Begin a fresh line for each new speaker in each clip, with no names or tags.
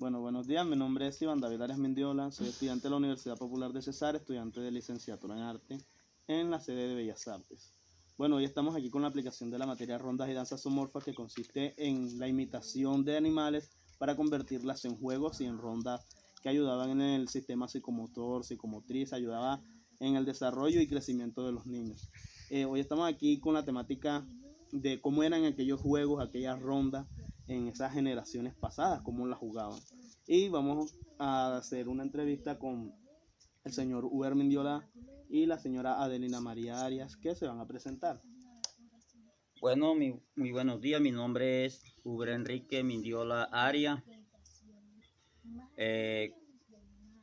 Bueno, buenos días, mi nombre es Iván David Arias Mendiola, soy estudiante de la Universidad Popular de Cesar, estudiante de licenciatura en arte en la sede de Bellas Artes. Bueno, hoy estamos aquí con la aplicación de la materia rondas y danzas zoomorfas que consiste en la imitación de animales para convertirlas en juegos y en rondas que ayudaban en el sistema psicomotor, psicomotriz, ayudaba en el desarrollo y crecimiento de los niños. Hoy estamos aquí con la temática de cómo eran aquellos juegos, aquellas rondas en esas generaciones pasadas, cómo las jugaban. Y vamos a hacer una entrevista con el señor Uber Mendiola y la señora Adelina María Arias, que se van a presentar.
Bueno, muy buenos días. Mi nombre es Uber Enrique Mindiola Arias,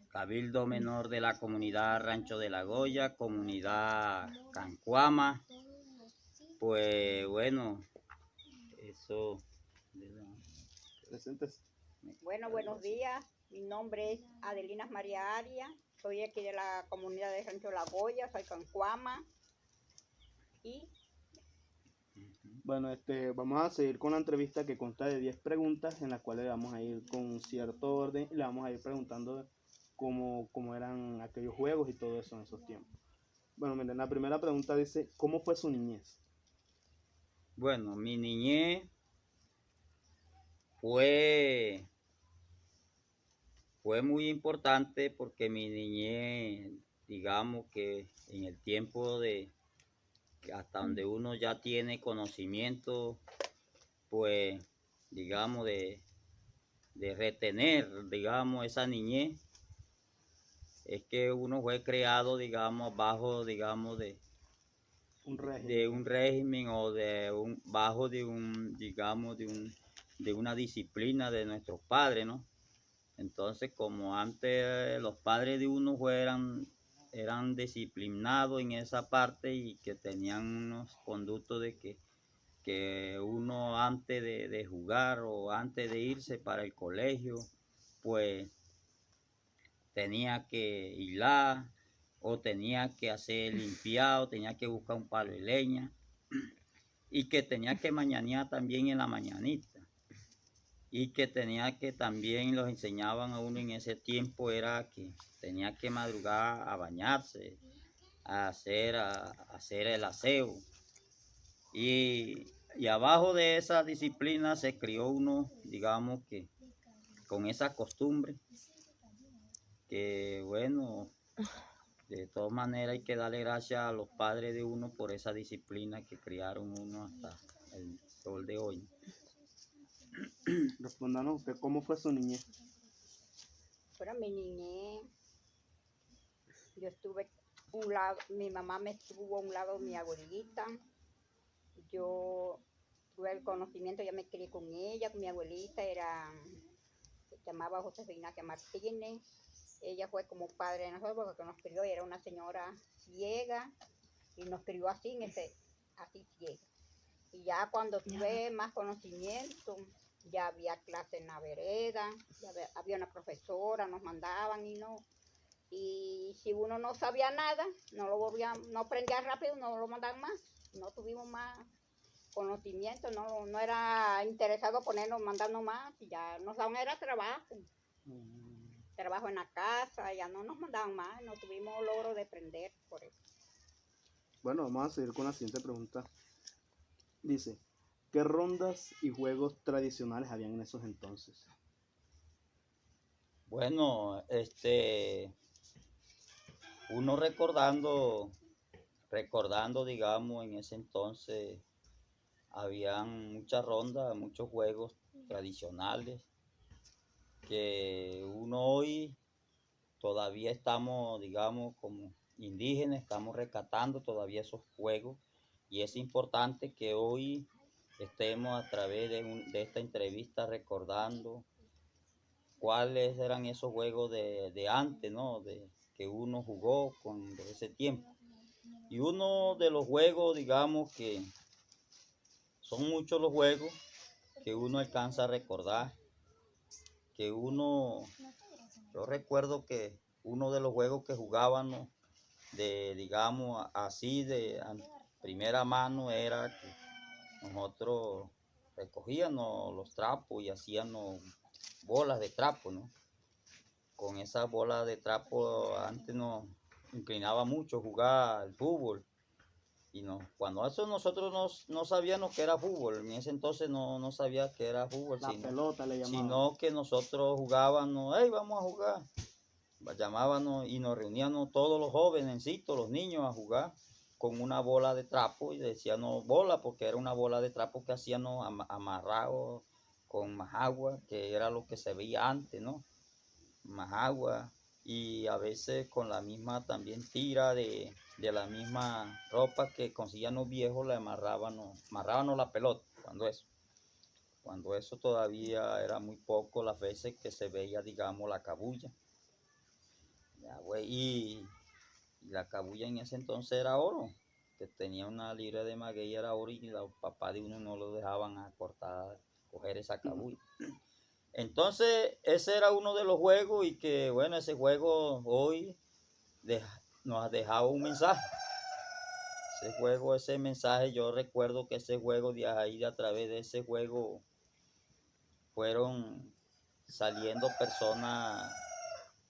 Cabildo Menor de la comunidad Rancho de la Goya, comunidad Cancuama. Pues bueno, eso.
Presentes.
Bueno, buenos días. Mi nombre es Adelina María Arias. Soy aquí de la comunidad de Rancho La Goya, soy Cancuama. Y
Bueno, vamos a seguir con la entrevista que consta de 10 preguntas en las cuales vamos a ir con cierto orden y le vamos a ir preguntando cómo eran aquellos juegos y todo eso en esos tiempos. Bueno, miren, la primera pregunta dice, ¿cómo fue su niñez?
Bueno, mi niñez fue muy importante porque mi niñez, digamos que en el tiempo de hasta donde uno ya tiene conocimiento, pues, digamos, de retener, digamos, esa niñez, es que uno fue creado, digamos, bajo, digamos, de un régimen o bajo de un, digamos, de una disciplina de nuestros padres, ¿no? Entonces, como antes los padres de uno eran disciplinados en esa parte y que tenían unos conductos de que uno antes de jugar o antes de irse para el colegio, pues tenía que hilar o tenía que hacer limpiado, tenía que buscar un palo de leña y que tenía que mañanear también en la mañanita y que tenía que también los enseñaban a uno en ese tiempo era que tenía que madrugar a bañarse, a hacer el aseo y abajo de esa disciplina se crió uno, digamos que con esa costumbre, que bueno, de todas maneras hay que darle gracias a los padres de uno por esa disciplina que criaron uno hasta el sol de hoy.
Respóndanos usted, ¿cómo fue su niñez?
fuera mi niñez, yo estuve un lado, mi mamá me estuvo a un lado, mi abuelita. Yo tuve el conocimiento, ya me crié con ella, con mi abuelita, se llamaba Josefina Martínez. Ella fue como padre de nosotros porque nos crió, era una señora ciega y nos crió así, así ciega. Y ya cuando tuve más conocimiento, ya había clase en la vereda, había una profesora, nos mandaban y si uno no sabía nada, no aprendía rápido, no lo mandaban más, no tuvimos más conocimiento, no era interesado ponernos, mandarnos más, y ya nos daban era trabajo en la casa, ya no nos mandaban más, no tuvimos logro de aprender por eso.
Bueno, vamos a seguir con la siguiente pregunta. Dice, ¿qué rondas y juegos tradicionales habían en esos entonces?
Bueno, uno recordando, digamos, en ese entonces habían muchas rondas, muchos juegos tradicionales que uno hoy todavía estamos, digamos, como indígenas, estamos rescatando todavía esos juegos y es importante que hoy estemos a través de esta entrevista recordando cuáles eran esos juegos de antes, ¿no? Que uno jugó de ese tiempo. Y uno de los juegos, digamos que son muchos los juegos que uno alcanza a recordar, yo recuerdo que uno de los juegos que jugábamos digamos, así primera mano era que nosotros recogíamos los trapos y hacíamos bolas de trapo, ¿no? Con esas bolas de trapo antes nos inclinaba mucho jugar al fútbol. Y no, cuando eso nosotros no sabíamos que era fútbol, en ese entonces no sabía que era fútbol,
La pelota le llamaban.
sino que nosotros jugábamos, hey, vamos a jugar. Llamábamos y nos reuníamos todos los jovencitos, los niños a jugar con una bola de trapo y decíamos bola porque era una bola de trapo que hacíamos amarrado con más agua, que era lo que se veía antes, ¿no? Más agua y a veces con la misma también tira de la misma ropa que conseguían los viejos, le amarrábamos la pelota cuando eso todavía era muy poco las veces que se veía, digamos, la cabulla. Ya, güey, y la cabulla en ese entonces era oro, que tenía una libra de maguey, era oro y los papás de uno no lo dejaban a cortar, coger esa cabulla. Entonces ese era uno de los juegos y que bueno, ese juego hoy nos ha dejado un mensaje. Ese mensaje, yo recuerdo que ese juego de ahí, a través de ese juego, fueron saliendo personas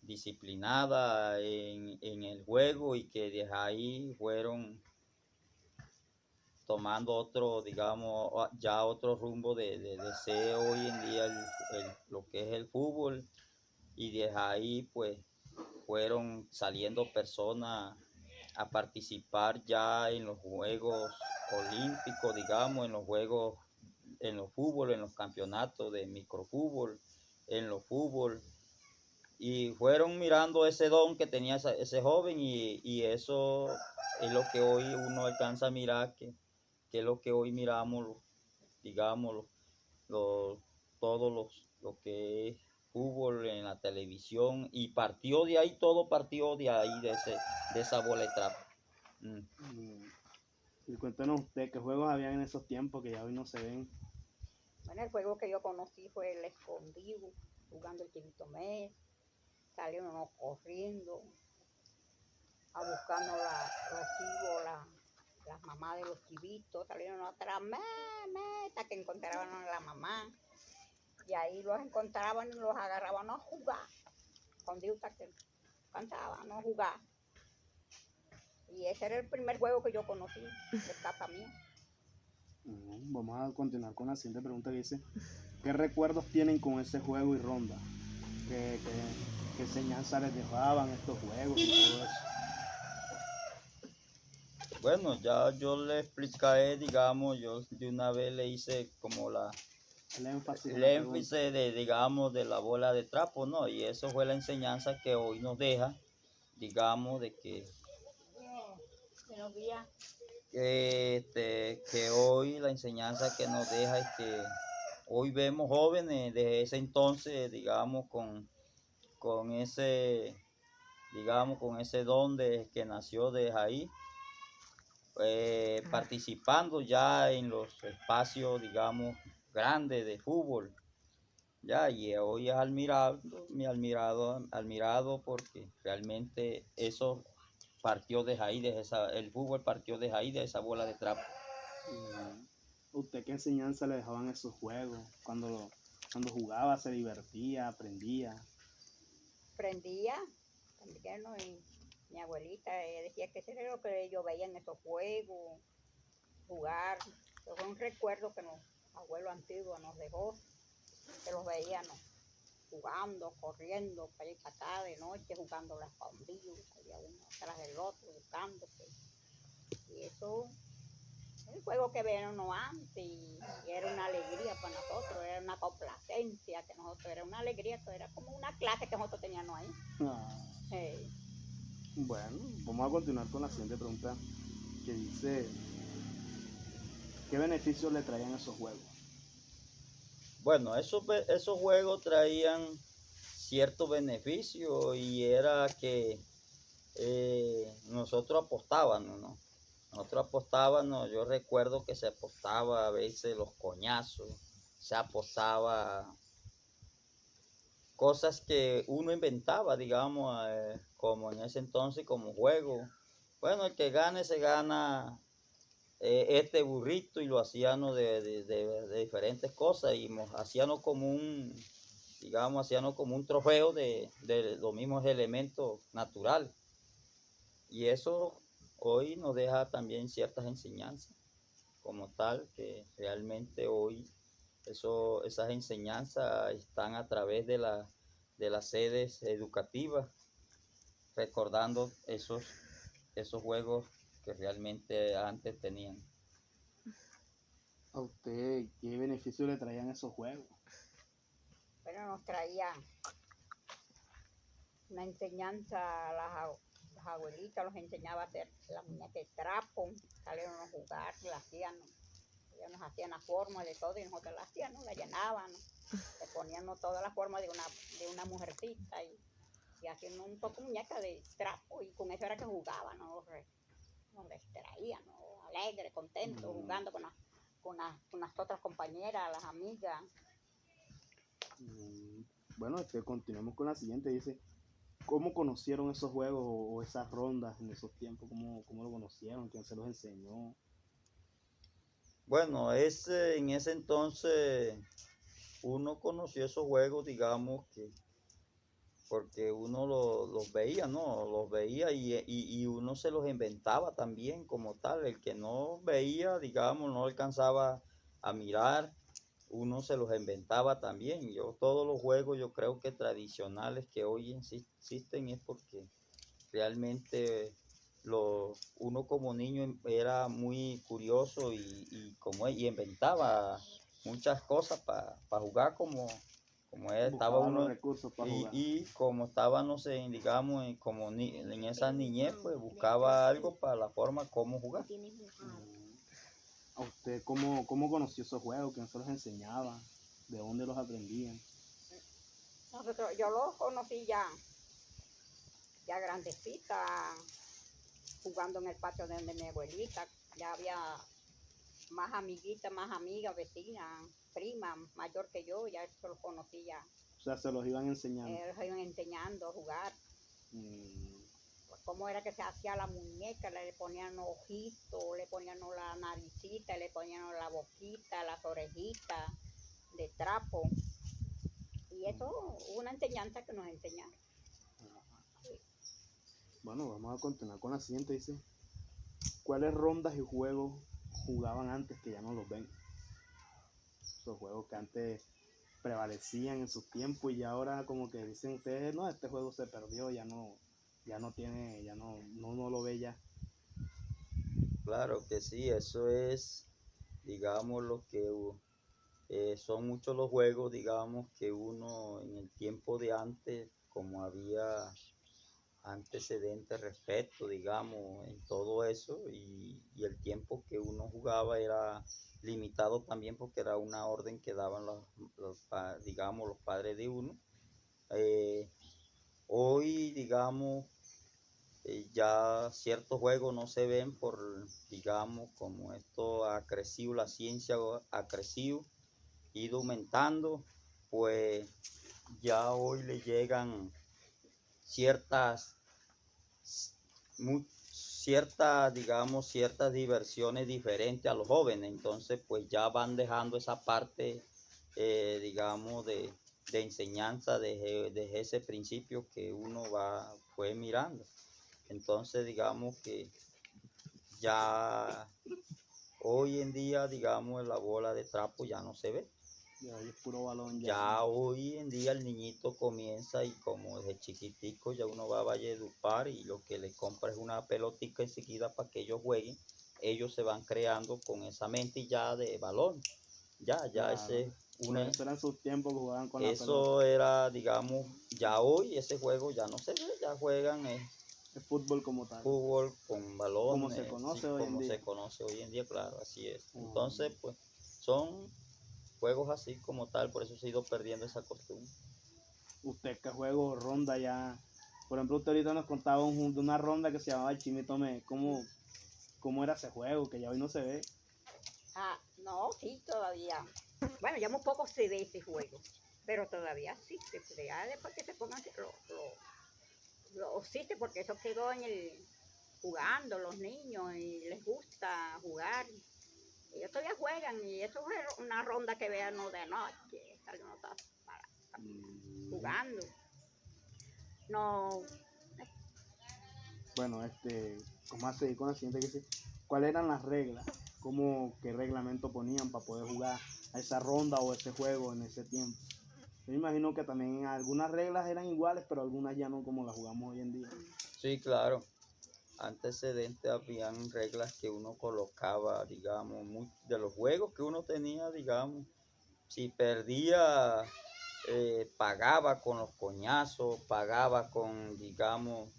disciplinadas en el juego y que de ahí fueron tomando otro, digamos, ya otro rumbo de ser hoy en día lo que es el fútbol y de ahí pues fueron saliendo personas a participar ya en los Juegos Olímpicos, digamos, en los Juegos, en los fútbol, en los campeonatos de microfútbol, en los fútbol, y fueron mirando ese don que tenía ese joven y eso es lo que hoy uno alcanza a mirar, que es lo que hoy miramos, digamos, todos lo que es fútbol en la televisión y todo partió de ahí, de esa bola de trapo.
Y cuéntenos usted qué juegos habían en esos tiempos que ya hoy no se ven.
Bueno, el juego que yo conocí fue el escondido, jugando el chivito mes, salieron unos corriendo, a buscarnos los chivos, las mamás de los chivitos, salieron atrás, hasta que encontraban a la mamá. Y ahí los encontraban y los agarraban a jugar, escondido hasta que cantaban a jugar. Y ese era el primer juego que yo conocí de casa mía.
Vamos a continuar con la siguiente pregunta que dice, ¿qué recuerdos tienen con ese juego y ronda? ¿Qué enseñanza les dejaban estos juegos y todo eso?
Bueno, ya yo le expliqué, digamos, yo de una vez le hice como
El énfasis
de, digamos, de la bola de trapo, ¿no? Y eso fue la enseñanza que hoy nos deja, digamos, de que hoy la enseñanza que nos deja es que hoy vemos jóvenes de ese entonces, digamos, con ese, digamos, con ese don que nació de ahí, participando ya en los espacios, digamos, grandes de fútbol. Ya, y hoy es admirado porque realmente eso partió de ahí, el fútbol partió de ahí, de esa bola de trapo.
¿Usted qué enseñanza le dejaban esos juegos? Cuando jugaba, se divertía, aprendía.
Aprendía, ¿no? Y mi abuelita decía que ese era lo que yo veía en esos juegos, jugar. Eso fue un recuerdo que nuestro abuelo antiguo nos dejó, que los veíamos jugando, corriendo, para ir para acá de noche, jugando las escondidas, había uno tras del otro, buscándose. Y eso, el juego que veíamos antes, y era una alegría para nosotros, era una complacencia, que nosotros, era una alegría, que era como una clase que nosotros teníamos ahí.
Bueno, vamos a continuar con la siguiente pregunta, que dice, ¿qué beneficios le traían esos juegos?
Bueno, esos juegos traían ciertos beneficios y era que nosotros apostábamos, ¿no? Yo recuerdo que se apostaba a veces los coñazos, se apostaba cosas que uno inventaba, digamos, como en ese entonces como juego. Bueno, el que gane se gana este burrito y lo hacíamos de diferentes cosas y hacíamos como digamos, hacíamos como un trofeo de los mismos elementos naturales. Y eso hoy nos deja también ciertas enseñanzas como tal, que realmente hoy esas enseñanzas están a través de las sedes educativas, recordando esos juegos que realmente antes tenían.
¿A usted qué beneficio le traían esos juegos?
Pero nos traía una enseñanza, las abuelitas los enseñaba a hacer la muñeca de trapo, salieron a jugar, la hacían, ellos nos hacían la forma de todo y nosotros la hacíamos, la llenábamos, le poníamos toda la forma de una mujercita y haciendo un poco muñeca de trapo y con eso era que jugaban, nos distraían, alegres, contentos, jugando con las otras compañeras, las amigas.
Bueno, continuemos con la siguiente. Dice, ¿cómo conocieron esos juegos o esas rondas en esos tiempos? ¿Cómo lo conocieron? ¿Quién se los enseñó?
Bueno, en ese entonces uno conoció esos juegos, digamos, porque uno los veía, ¿no? Los veía y uno se los inventaba también como tal. El que no veía, digamos, no alcanzaba a mirar, uno se los inventaba también. Todos los juegos, yo creo que tradicionales que hoy existen es porque realmente uno como niño era muy curioso y inventaba muchas cosas para jugar como estaba
Buscaban los
uno
recursos para jugar.
y como estábamos digamos en esa niñez, pues buscaba algo para la forma como jugar.
¿A usted cómo conoció esos juegos? ¿Quién se los enseñaba? ¿De dónde los aprendían?
Yo los conocí ya grandecita, jugando en el patio de mi abuelita. Ya había más amiguitas, más amigas, vecinas, primas, mayor que yo, ya eso los conocí ya.
O sea, se los iban enseñando.
Los iban enseñando a jugar. Cómo era que se hacía la muñeca, le ponían ojitos, le ponían la naricita, le ponían la boquita, las orejitas de trapo. Y eso, una enseñanza que nos enseñaron. Sí.
Bueno, vamos a continuar con la siguiente. Dice, ¿cuáles rondas y juegos jugaban antes que ya no los ven? Esos juegos que antes prevalecían en su tiempo y ahora como que dicen ustedes, no, este juego se perdió, ya no tiene, no lo ve ya.
Claro que sí, eso es, digamos, lo que son muchos los juegos, digamos, que uno en el tiempo de antes, como había antecedentes, respeto, digamos, en todo eso, y el tiempo que uno jugaba era limitado también porque era una orden que daban digamos, los padres de uno. Hoy, digamos, ya ciertos juegos no se ven digamos, como esto ha crecido, la ciencia ha crecido, ido aumentando, pues ya hoy le llegan ciertas, digamos, ciertas diversiones diferentes a los jóvenes, entonces pues ya van dejando esa parte, digamos, de enseñanza de ese principio que uno fue mirando. Entonces, digamos que ya hoy en día, digamos, la bola de trapo ya no se ve.
Ya hoy es puro balón
Ya hoy en día el niñito comienza y como desde chiquitico ya uno va a Valledupar y lo que le compra es una pelotica enseguida para que ellos jueguen. Ellos se van creando con esa mente ya de balón. Ya
Claro.
ese
Pero eso eran sus tiempos que jugaban con la pelota.
Eso era, digamos, ya hoy ese juego ya no se ve, ya juegan
El fútbol como tal.
fútbol con balón,
Como se conoce hoy en día.
se conoce hoy en día, claro, así es. Entonces, pues, son juegos así como tal, por eso se ha ido perdiendo esa costumbre.
¿Usted qué juego, ronda ya? Por ejemplo, usted ahorita nos contaba de una ronda que se llamaba el Chimítome. ¿Cómo era ese juego? Que ya hoy no se ve.
No, sí, todavía. Bueno, ya muy poco se ve ese juego, pero todavía existe. Ya después que se pongan, lo existe porque eso quedó jugando los niños y les gusta jugar. Ellos todavía juegan y eso es una ronda que vean de noche, salen para jugando. No,
Bueno, vamos a seguir con la siguiente que dice, ¿cuáles eran las reglas? ¿Qué reglamento ponían para poder jugar a esa ronda o ese juego en ese tiempo? Yo me imagino que también algunas reglas eran iguales, pero algunas ya no como las jugamos hoy en día.
Sí, claro. Antecedentes habían reglas que uno colocaba, digamos, de los juegos que uno tenía, digamos. Si perdía, pagaba con los coñazos, pagaba con, digamos,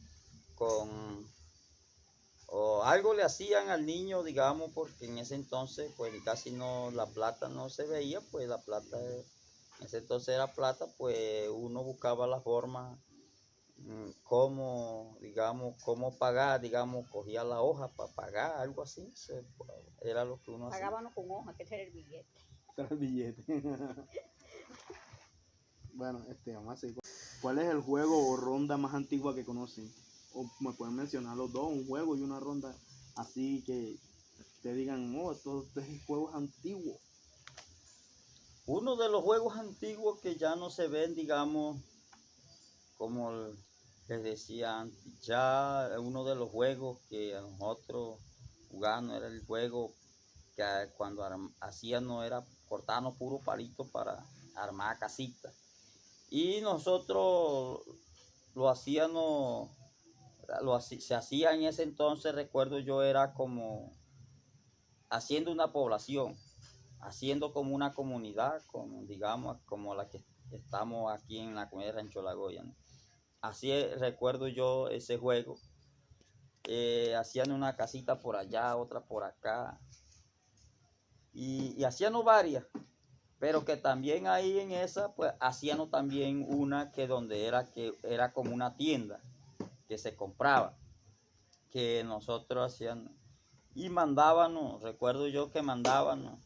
o algo le hacían al niño, digamos, porque en ese entonces, pues casi no, la plata no se veía, pues la plata, en ese entonces era plata, pues uno buscaba la forma, cómo, digamos, cómo pagar, digamos, cogía la hoja para pagar, algo así, era lo que uno hacía.
pagábamos con hoja, que ese era el billete.
Ese era el billete. Bueno, vamos a seguir. ¿Cuál es el juego o ronda más antigua que conocen? O me pueden mencionar los dos, un juego y una ronda así que te digan, oh, estos juegos antiguos.
Uno de los juegos antiguos que ya no se ven, digamos, como les decía antes, ya uno de los juegos que a nosotros jugamos era el juego que cuando hacíamos era cortarnos puro palito para armar casitas. Y nosotros lo hacíamos, se hacía en ese entonces, recuerdo yo, era como haciendo una población, haciendo como una comunidad, como, digamos, como la que estamos aquí en la comunidad de Rancho La Goya, ¿no? Así recuerdo yo ese juego. Hacían una casita por allá, otra por acá, y hacían varias, pero que también ahí en esa, pues hacían también una que era como una tienda que se compraba, que nosotros hacíamos, y mandábamos, recuerdo yo que mandábamos,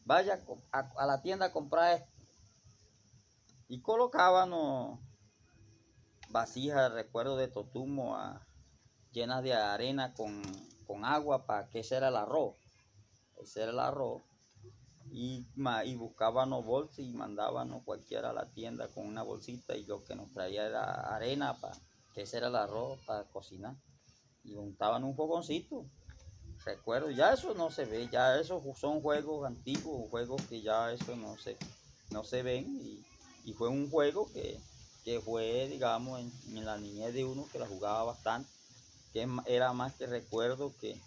vaya a la tienda a comprar esto, y colocábamos vasijas, recuerdo de totumo, llenas de arena con agua, para que ese era el arroz. Ese era el arroz. Y buscábamos bolsas y mandábamos cualquiera a la tienda con una bolsita, y lo que nos traía era arena, que ese era el arroz para cocinar. Y untaban un fogoncito. Recuerdo, ya eso no se ve, ya esos son juegos antiguos, juegos que ya eso no se ven. Y fue un juego que fue, digamos, en la niñez de uno, que la jugaba bastante, que era más que recuerdo que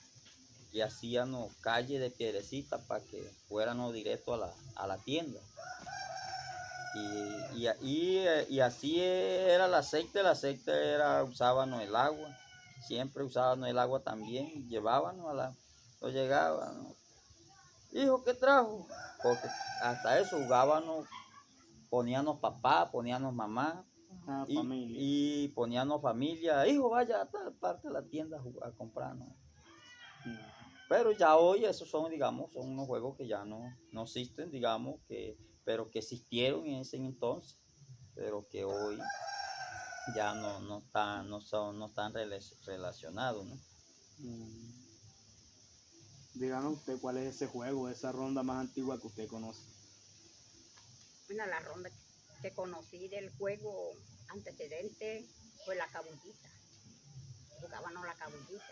hacíamos calle de piedrecitas para que fuéramos directo a la tienda. Y así era el aceite era, usábamos el agua, siempre usábamos el agua también, llevábamos lo llegábamos. Hijo, ¿qué trajo? Porque hasta eso jugábamos, poníamos papá, poníamos mamá, y poníamos familia. Hijo, vaya a tal parte de la tienda a comprarnos. Pero ya hoy esos son, digamos, son unos juegos que ya no existen, digamos, pero que existieron en ese entonces, pero que hoy ya no están relacionados, ¿no?
Díganos usted cuál es ese juego, esa ronda más antigua que usted conoce.
Bueno, la ronda que conocí del juego antecedente fue la cabullita. Jugábamos la cabullita.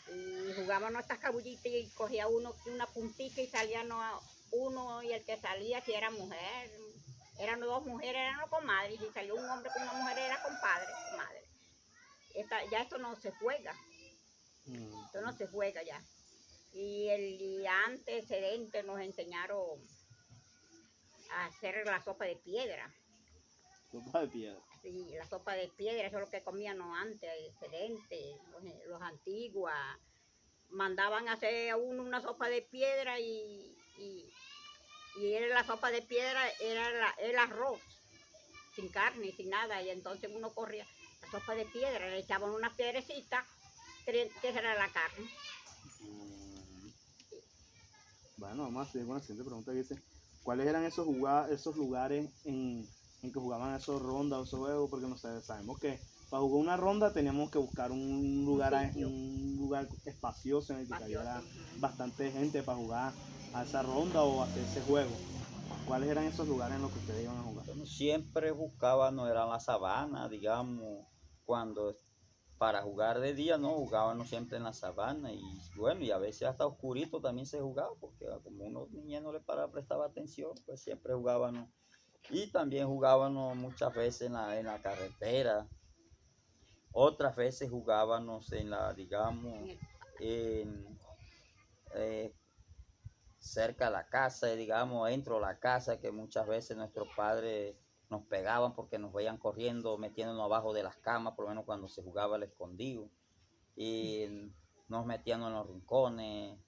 Y jugábamos estas cabullitas y cogía uno una puntita y salía uno, y el que salía, si era mujer, eran dos mujeres, eran comadres, y si salió un hombre con una mujer era compadre, comadre. Ya esto no se juega, esto no se juega ya. Y el día antecedente nos enseñaron a hacer la sopa de piedra.
¿Sopa de piedra?
Sí, la sopa de piedra, eso es lo que comíamos antes, excedente, los antiguos. Mandaban a hacer a uno una sopa de piedra y era la sopa de piedra, era el arroz, sin carne, sin nada, y entonces uno corría la sopa de piedra, le echaban una piedrecita, que era la carne.
Bueno, vamos a seguir con la siguiente pregunta que dice, ¿cuáles eran esos lugares en que jugaban esos rondas o esos juegos? Porque no sabemos que para jugar una ronda teníamos que buscar un lugar espacioso en el que cayera bastante gente para jugar a esa ronda o a hacer ese juego. ¿Cuáles eran esos lugares en los que ustedes iban a jugar?
Bueno, siempre buscábamos, era la sabana, digamos, cuando para jugar de día, ¿no? Jugábamos siempre en la sabana y bueno, y a veces hasta oscurito también se jugaba, porque como unos niños no le prestaba atención, pues siempre jugábamos. Y también jugábamos muchas veces en la carretera, otras veces jugábamos en la, digamos, en, eh, cerca de la casa, digamos, dentro de la casa, que muchas veces nuestros padres nos pegaban porque nos veían corriendo, metiéndonos abajo de las camas, por lo menos cuando se jugaba al escondido, y nos metían en los rincones,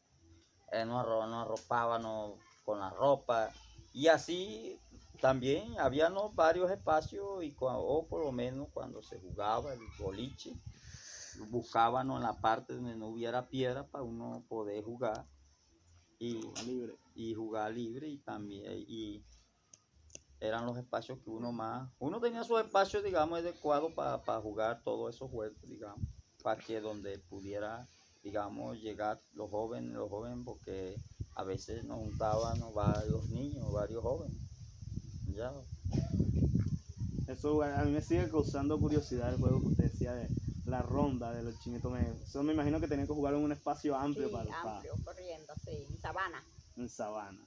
nos arropábamos con la ropa, y así también habíamos varios espacios, o por lo menos cuando se jugaba el boliche, buscábamos en la parte donde no hubiera piedra para uno poder jugar
Libre.
y jugar libre, y también eran los espacios que uno tenía sus espacios, digamos, adecuados para jugar todos esos juegos, digamos, para que donde pudiera, digamos, llegar los jóvenes, porque a veces nos juntaban varios niños, varios jóvenes, ya.
Eso a mí me sigue causando curiosidad el juego que usted decía de la ronda de los chinitos. Eso me imagino que tenían que jugar en un espacio amplio,
Sí, amplio, corriendo, sí, en sabana.
En sabana.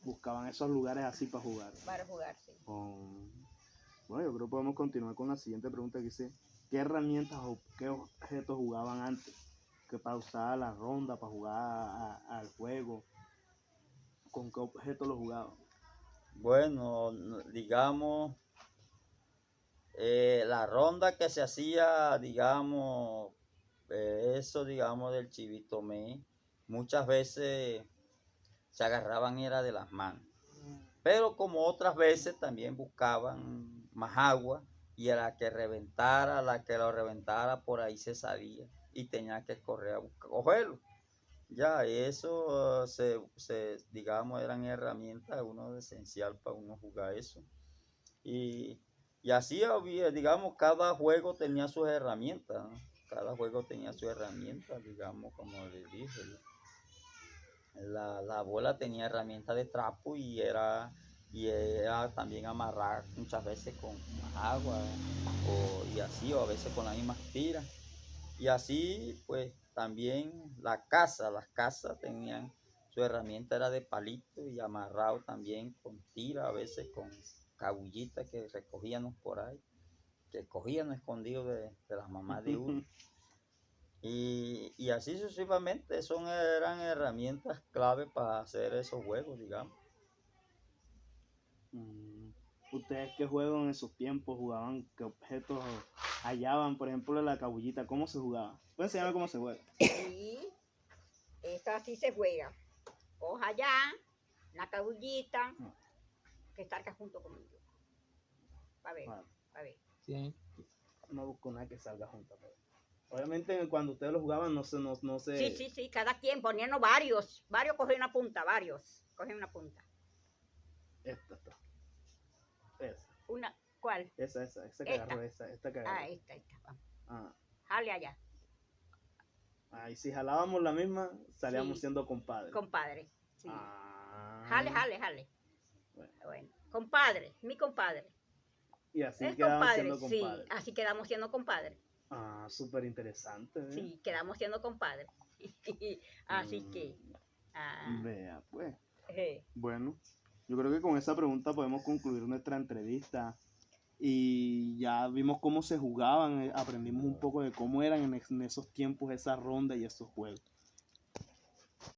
Buscaban esos lugares así para jugar.
Para jugar, sí.
Bueno, yo creo que podemos continuar con la siguiente pregunta que dice, ¿qué herramientas o qué objetos jugaban antes? Que para usar la ronda, para jugar al juego, ¿con qué objetos lo jugaban?
Bueno, digamos, la ronda que se hacía, digamos, eso, digamos, del chivitomé, muchas veces se agarraban era de las manos. Pero como otras veces también buscaban más agua, y a la que lo reventara, por ahí se salía y tenía que correr a cogerlo. Ya, eso digamos, eran herramientas, uno esencial para uno jugar eso. Y así había, digamos, cada juego tenía sus herramientas, ¿no? Cada juego tenía sus herramientas, digamos, como les dije. La bola tenía herramientas de trapo y era también amarrar muchas veces con agua y así, o a veces con las mismas tiras. Y así, pues, también las casas tenían su herramienta, era de palito y amarrado también con tira, a veces con cabullitas que recogíamos por ahí, que cogían escondidos de las mamás de uno. Y así sucesivamente, eran herramientas clave para hacer esos juegos, digamos.
¿Ustedes qué juegos en esos tiempos jugaban? ¿Qué objetos hallaban? Por ejemplo, la cabullita, ¿cómo se jugaba? ¿Pueden enseñarme cómo se juega?
Sí, esto así se juega. Coja ya la cabullita, que salga junto conmigo. Para ver, para ver.
Sí. No busco nada que salga junto. Obviamente cuando ustedes lo jugaban no se...
Sí, cada quien poniendo varios cogen una punta, cogen una punta.
Esta.
Una, ¿cuál?
Esa que agarró, esta que agarró.
Esta, vamos. Jale allá.
Y si jalábamos la misma, salíamos siendo compadres.
Compadre, sí. Jale. Bueno, compadre, mi compadre.
Y así quedamos siendo compadres.
Sí, así quedamos siendo compadres.
Súper interesante.
Sí, quedamos siendo compadres. Así que...
Vea, pues. Bueno, yo creo que con esa pregunta podemos concluir nuestra entrevista. Y ya vimos cómo se jugaban, aprendimos un poco de cómo eran en esos tiempos esas rondas y esos juegos.